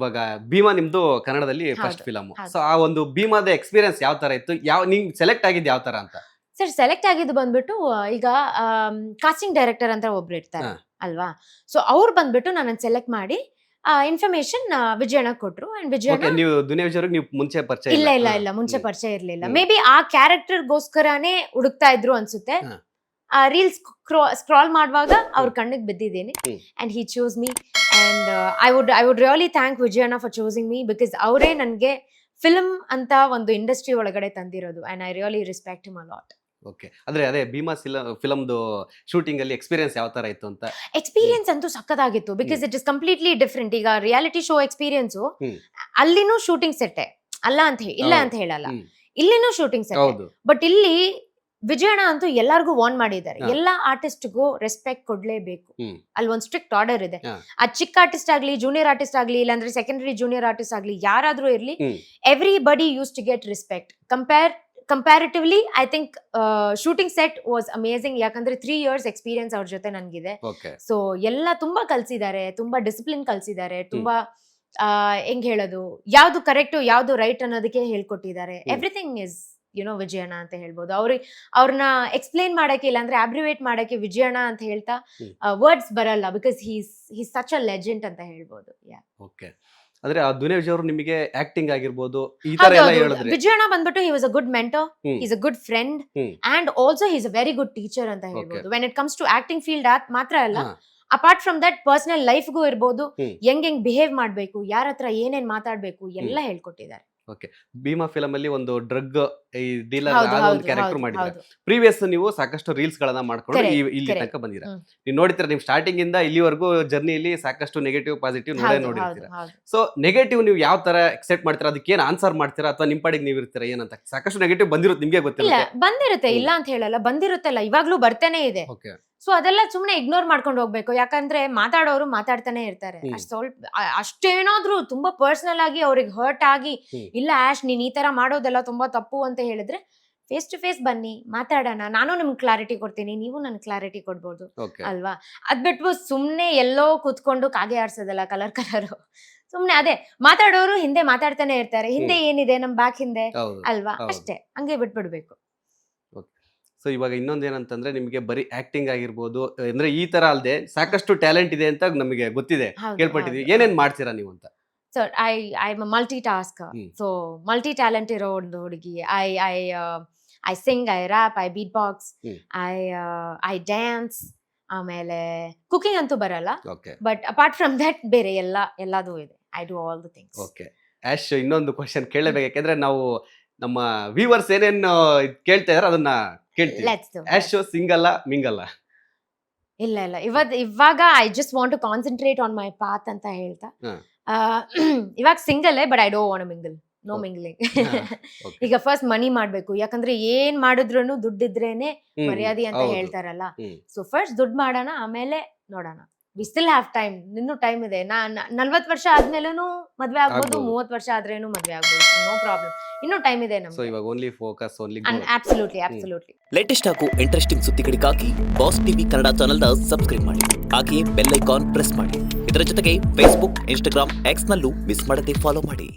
ಇವಾಗ ಭೀಮಾ ನಿಮ್ದು ಕನ್ನಡದಲ್ಲಿ ಫಸ್ಟ್ ಹೌದು, ಫಿಲಮ್. ಹೌದು. ಸೊ ಆ ಒಂದು ಭೀಮಾದ ಎಕ್ಸ್ಪೀರಿಯನ್ಸ್ ಯಾವ ತರ ಇತ್ತು? ನಿಂಗ್ ಸೆಲೆಕ್ಟ್ ಆಗಿದ್ದು ಯಾವ ತರ ಅಂತ? ಸರ್ ಸೆಲೆಕ್ಟ್ ಆಗಿದ್ದು ಬಂದ್ಬಿಟ್ಟು ಈಗ ಕಾಸ್ಟಿಂಗ್ ಡೈರೆಕ್ಟರ್ ಅಂತ ಒಬ್ರು ಇರ್ತಾರೆ ಹಾ. ಅಲ್ವಾ. ಸೊ ಅವ್ರು ಬಂದ್ಬಿಟ್ಟು ನನ್ನ ಸೆಲೆಕ್ಟ್ ಮಾಡಿ ಇನ್ಫಾರ್ಮೇಶನ್ ವಿಜಯಣ್ಣ ಕೊಟ್ರು ಅಂಡ್ ಓಕೆ, ವಿಜಯಣ್ಣ ನೀವು ದುನಿಯಾ ವಿಜಯವ್ರಿಗೆ ನೀವು ಮುಂಚೆ ಪರಿಚಯ ಇಲ್ಲ ಇಲ್ಲ ಹಾ. ಇಲ್ಲ ಮುಂಚೆ ಹ್ಮ್. ಪರಿಚಯ ಇರ್ಲಿಲ್ಲ. ಹ್ಮ್. ಮೇ ಬಿ ಆ ಕ್ಯಾರೆಕ್ಟರ್ಗೋಸ್ಕರನೇ ಹುಡುಕ್ತಾ ಇದ್ರು ಅನ್ಸುತ್ತೆ. ಹಾ. ರೀಲ್ಸ್ ಸ್ಕ್ರಾಲ್ ಮಾಡುವಾಗ ಅವ್ರ ಕಣ್ಣಿಗೆ ಬಿದ್ದಿದ್ದೀನಿ hmm. And he choose me and I would really thank Vijayanna for choosing me because ಅವರೇ ನನಗೆ ಫಿಲ್ಮ್ ಅಂತ ಒಂದು ಇಂಡಸ್ಟ್ರಿ ಒಳಗಡೆ ತಂದಿರೋದು and I really respect him a lot. Okay, ಅಂದ್ರೆ ಅದೇ ಭೀಮಾ ಫಿಲಮ್ದು ಶೂಟಿಂಗ್ ಅಲ್ಲಿ ಎಕ್ಸ್ಪೀರಿಯನ್ಸ್ ಯಾವ ತರ ಇತ್ತು ಅಂತ? ಎಕ್ಸ್ಪೀರಿಯನ್ಸ್ ಅಂತೂ ಸಕ್ಕತ್ತಾಗಿತ್ತು because it is completely different. ಈಗ ರಿಯಾಲಿಟಿ ಶೋ ಎಕ್ಸ್ಪೀರಿಯನ್ಸ್ ಹ್ಮ್. ಅಲ್ಲಿನೂ ಶೂಟಿಂಗ್ ಸೆಟ್ಟೆ ಅಲ್ಲ ಅಂತ ಇಲ್ಲ ಹೌದು. ಅಂತ ಹೇಳಲ್ಲ, ಹ್ಮ್. ಇಲ್ಲಿನೂ ಶೂಟಿಂಗ್ ಸೆಟ್. ಹೌದು. ಬಟ್ ಇಲ್ಲಿ ವಿಜಯಣ್ಣ ಅಂತೂ ಎಲ್ಲಾರ್ಗು ವಾರ್ನ್ ಮಾಡಿದ್ದಾರೆ, ಹಾ. ಎಲ್ಲಾ ಆರ್ಟಿಸ್ಟ್ಗೂ ರೆಸ್ಪೆಕ್ಟ್ ಕೊಡ್ಲೇಬೇಕು. ಹ್ಮ್. ಅಲ್ಲಿ ಒಂದ್ ಸ್ಟ್ರಿಕ್ಟ್ ಆರ್ಡರ್ ಇದೆ. ಹಾ. ಆ ಚಿಕ್ಕ ಆರ್ಟಿಸ್ಟ್ ಆಗ್ಲಿ, ಜೂನಿಯರ್ ಆರ್ಟಿಸ್ಟ್ ಆಗ್ಲಿ, ಇಲ್ಲಾಂದ್ರೆ ಸೆಕೆಂಡರಿ ಜೂನಿಯರ್ ಆರ್ಟಿಸ್ಟ್ ಆಗ್ಲಿ, ಯಾರಾದ್ರೂ ಇರ್ಲಿ, hmm. Everybody use to get respect. Comparatively I think shooting set was amazing. ಯಾಕಂದ್ರೆ 3 years ಎಕ್ಸ್ಪೀರಿಯನ್ಸ್ ಅವ್ರ ಜೊತೆ ನನ್ಗಿದೆ. ಓಕೆ. ಸೊ ಎಲ್ಲ ತುಂಬಾ ಕಲ್ಸಿದ್ದಾರೆ, ತುಂಬಾ ಡಿಸಿಪ್ಲಿನ್ ಕಲ್ಸಿದ್ದಾರೆ, ತುಂಬಾ ಹೆಂಗ್ ಹೇಳೋದು, ಯಾವ್ದು ಕರೆಕ್ಟ್ ಯಾವ್ದು ರೈಟ್ ಅನ್ನೋದಕ್ಕೆ ಹೇಳ್ಕೊಟ್ಟಿದ್ದಾರೆ. ಎವ್ರಿಥಿಂಗ್ ಇಸ್ ವಿಜಯಣ್ಣ ಅಂತ ಹೇಳ್ಬೋದು. ಅವ್ರನ್ನ ಎಕ್ಸ್ಪ್ಲೇನ್ ಮಾಡಕ್ಕೆ ಇಲ್ಲ ಅಂದ್ರೆ ಅಬ್ರಿವೇಟ್ ಮಾಡಕ್ಕೆ ವಿಜಯಣ್ಣ ಅಂತ ಹೇಳ್ತಾ ವರ್ಡ್ಸ್ ಬರಲ್ಲ because he's such a legend ಅಂತ ಹೇಳ್ಬೋದು. ಓಕೆ, ಅಂದ್ರೆ ಆ ದುನಿಯಾ ವಿಜಯ್ ಅವರು ನಿಮಗೆ ಆಕ್ಟಿಂಗ್ ಆಗಿರ್ಬೋದು ಈ ತರ ಎಲ್ಲ ಹೇಳಿದ್ರೆ? ವಿಜಯಣ್ಣ ಬಂದ್ಬಿಟ್ಟು he was a good mentor, hmm. Is a good friend hmm. And also he's a very good teacher ಅಂತ ಹೇಳ್ಬೋದು. When it comes to acting field ಮಾತ್ರ ಅಲ್ಲ, ಹಾ. ಅಪಾರ್ಟ್ ಫ್ರಮ್ ದಟ್ ಪರ್ಸನಲ್ ಲೈಫ್ಗೂ ಇರ್ಬೋದು, ಹ್ಮ್. ಹೆಂಗ್ ಬಿಹೇವ್ ಮಾಡ್ಬೇಕು, ಯಾರ ಹತ್ರ ಏನೇನ್ ಮಾತಾಡ್ಬೇಕು ಎಲ್ಲ ಹೇಳ್ಕೊಟ್ಟಿದ್ದಾರೆ. ಓಕೆ, ಭೀಮಾ ಫಿಲಮ್ ಅಲ್ಲಿ ಒಂದು ಡ್ರಗ್ ಈ ಡೀಲರ್ ಹೌದು, ಒಂದು ಹೌದು, ಕ್ಯಾರೆಕ್ಟರ್ ಹೌದು, ಮಾಡಿದ್ರೆ. ಹೌದು. ಪ್ರೀವಿಯಸ್ ನೀವು ಸಾಕಷ್ಟು ರೀಲ್ಸ್ ಗಳನ್ನ ಮಾಡ್ಕೊಂಡು Correct, ಇಲ್ಲಿ correct. ತನಕ ಬಂದಿರ. ಹ್ಮ್. ನೀವು ನೋಡಿರ್ತೀರ, ನಿಮ್ ಸ್ಟಾರ್ಟಿಂಗ್ ಇಂದ ಇಲ್ಲಿವರೆಗೂ ಜರ್ನಿಯಲ್ಲಿ ಸಾಕಷ್ಟು ನೆಗೆಟಿವ್ ಪಾಸಿಟಿವ್ ಹೌದು, ಹೌದು, ನೋಡಿರ್ತೀರ. ಹೌದು. ಸೊ ನೆಗೆಟಿವ್ ನೀವು ಯಾವ ತರ ಎಕ್ಸೆಪ್ಟ್ ಮಾಡ್ತೀರಾ? ಅದಕ್ಕೆ ಏನ್ ಆನ್ಸರ್ ಮಾಡ್ತೀರಾ ಅಥವಾ ನಿಮ್ ಪಾಡಿಗೆ ನೀವು ಇರ್ತೀರಾ ಏನಂತ? ಸಾಕಷ್ಟು ನೆಗೆಟಿವ್ ಬಂದಿರುತ್ತೆ, ನಿಮ್ಗೆ ಇಲ್ಲ ಗೊತ್ತಿರುತ್ತೆ. ಬಂದಿರುತ್ತೆ, ಇಲ್ಲ ಅಂತ ಹೇಳಲ್ಲ, ಬಂದಿರುತ್ತಲ್ಲ, ಇವಾಗ್ಲೂ ಬರ್ತಾನೆ ಇದೆ. ಓಕೆ. ಸೊ ಅದೆಲ್ಲ ಸುಮ್ನೆ ಇಗ್ನೋರ್ ಮಾಡ್ಕೊಂಡು ಹೋಗ್ಬೇಕು. ಯಾಕಂದ್ರೆ ಮಾತಾಡೋರು ಮಾತಾಡ್ತಾನೆ ಇರ್ತಾರೆ. ಹ್ಮ್. ಅಷ್ಟೇನಾದ್ರೂ ತುಂಬಾ ಪರ್ಸನಲ್ ಆಗಿ ಅವ್ರಿಗೆ ಹರ್ಟ್ ಆಗಿ, ಹ್ಮ್. ಇಲ್ಲ ಆಶ್ ನೀನ್ ಈ ತರ ಮಾಡೋದೆಲ್ಲ ತುಂಬಾ ತಪ್ಪು ಅಂತ ಹೇಳಿದ್ರೆ ಫೇಸ್ ಟು ಫೇಸ್ ಬನ್ನಿ, ಮಾತಾಡೋಣ. ನಾನು ನಿಮ್ಗೆ ಕ್ಲಾರಿಟಿ ಕೊಡ್ತೀನಿ, ನೀವು ನನ್ ಕ್ಲಾರಿಟಿ ಕೊಡ್ಬೋದು ಓಕೆ. ಅಲ್ವಾ. ಅದ್ ಬಿಟ್ಟು ಸುಮ್ನೆ ಎಲ್ಲೋ ಕೂತ್ಕೊಂಡು ಕಾಗೆ ಆಡ್ಸೋದಲ್ಲ ಕಲರ್ ಸುಮ್ನೆ ಅದೇ ಮಾತಾಡೋರು ಹಿಂದೆ ಮಾತಾಡ್ತಾನೆ ಇರ್ತಾರೆ. ಹಿಂದೆ ಏನಿದೆ ನಮ್ ಬ್ಯಾಕ್ ಹಿಂದೆ ಹೌದು. ಅಲ್ವಾ, ಹೌದು. ಅಷ್ಟೇ, ಹಂಗೆ ಬಿಟ್ಬಿಡ್ಬೇಕು. ಸೊ ಇವಾಗ ಇನ್ನೊಂದ್ ಏನಂತಂದ್ರೆ ನಿಮ್ಗೆ ಬರೀ ಆಕ್ಟಿಂಗ್ ಆಗಿರ್ಬೋದು, ಅಂದ್ರೆ ಈ ತರ ಅಲ್ದೆ ಸಾಕಷ್ಟು ಟ್ಯಾಲೆಂಟ್ ಇದೆ ಅಂತ ನಮಗೆ ಗೊತ್ತಿದೆ, ಹೌದು, ಕೇಳ್ಪಟ್ಟಿದ್ವಿ. ಹೌದು. ಏನೇನ್ ಮಾಡ್ತೀರಾ ನೀವು ಅಂತ? So I am multitask. Hmm. So multi talent ಇರೋ ಒಂದು ಹುಡುಗಿ. I sing, I rap, I beatbox, hmm. I dance, ಆಮೇಲೆ ಕುಕಿಂಗ್ ಅಂತೂ ಬರಲ್ಲ. Okay. But apart from that ಬೇರೆ ಎಲ್ಲದೂ ಇದೆ. I do all the things. Okay, ಆಶ್ ಇನ್ನೊಂದು ಕ್ವಶನ್ ಕೇಳಬೇಕು, ಯಾಕೆಂದ್ರೆ ನಾವು ನಮ್ಮ ವ್ಯೂವರ್ಸ್ ಏನೇನು ಕೇಳ್ತಾ ಇದಾರೆ ಅದನ್ನ ಕೇಳ್ತೀವಿ. Let's do. ಆಶ್ ಸಿಂಗಲ್ಲ ಮಿಂಗಲ್ಲ? ಇಲ್ಲ ಇವಾಗ I just want to concentrate on my path ಅಂತ ಹೇಳ್ತಾ ಹಾ. ಇವಾಗ single but I don't want mingle. No Okay. Mingling. Okay. ಈಗ ಫಸ್ಟ್ ಮನಿ ಮಾಡ್ಬೇಕು, ಯಾಕಂದ್ರೆ ಏನ್ ಮಾಡಿದ್ರು ದುಡ್ಡಿದ್ರೇನೆ ಹ್ಮ್. ಮರ್ಯಾದೆ ಅಂತ ಹೌದು. ಹೇಳ್ತಾರಲ್ಲ. ಹ್ಮ್. ಸೊ ಫಸ್ಟ್ ದುಡ್ಡು ಮಾಡೋಣ, ಆಮೇಲೆ ನೋಡೋಣ. ವಿ ಸ್ಟಿಲ್ ಹ್ಯಾವ್ ಟೈಮ್, ಇನ್ನೂ ಟೈಮ್ ಇದೆ. 40 ವರ್ಷ ಆದ್ಮೇಲೂ ಮದ್ವೆ ಆಗ್ಬೋದು, ಆಗ್ಬೋದು. 30 ವರ್ಷ ಆದ್ರೇನು ಮದ್ವೆ ಆಗ್ಬೋದು, ನೋ ಪ್ರಾಬ್ಲಮ್. ಇನ್ನೂ ಟೈಮ್ ಇದೆ ಸೊ ನಮ್ಗೆ. ಇವಾಗ only focus only absolutely. Latest ಹಾಗೂ ಇಂಟ್ರೆಸ್ಟಿಂಗ್ ಸುದ್ದಿಗಳಿಗಾಗಿ ಬಾಸ್ ಟಿವಿ ಕನ್ನಡ ಚಾನೆಲ್ನ ಸಬ್ಸ್ಕ್ರೈಬ್ ಮಾಡಿ. ಹಾಗೆಯೇ ಬೆಲ್ ಐಕಾನ್ ಪ್ರೆಸ್ ಮಾಡಿ. ಇದರ ಜೊತೆಗೆ ಫೇಸ್ಬುಕ್, ಇನ್ಸ್ಟಾಗ್ರಾಮ್, ಎಕ್ಸ್ ನಲ್ಲೂ ಮಿಸ್ ಮಾಡದೆ ಫಾಲೋ ಮಾಡಿ.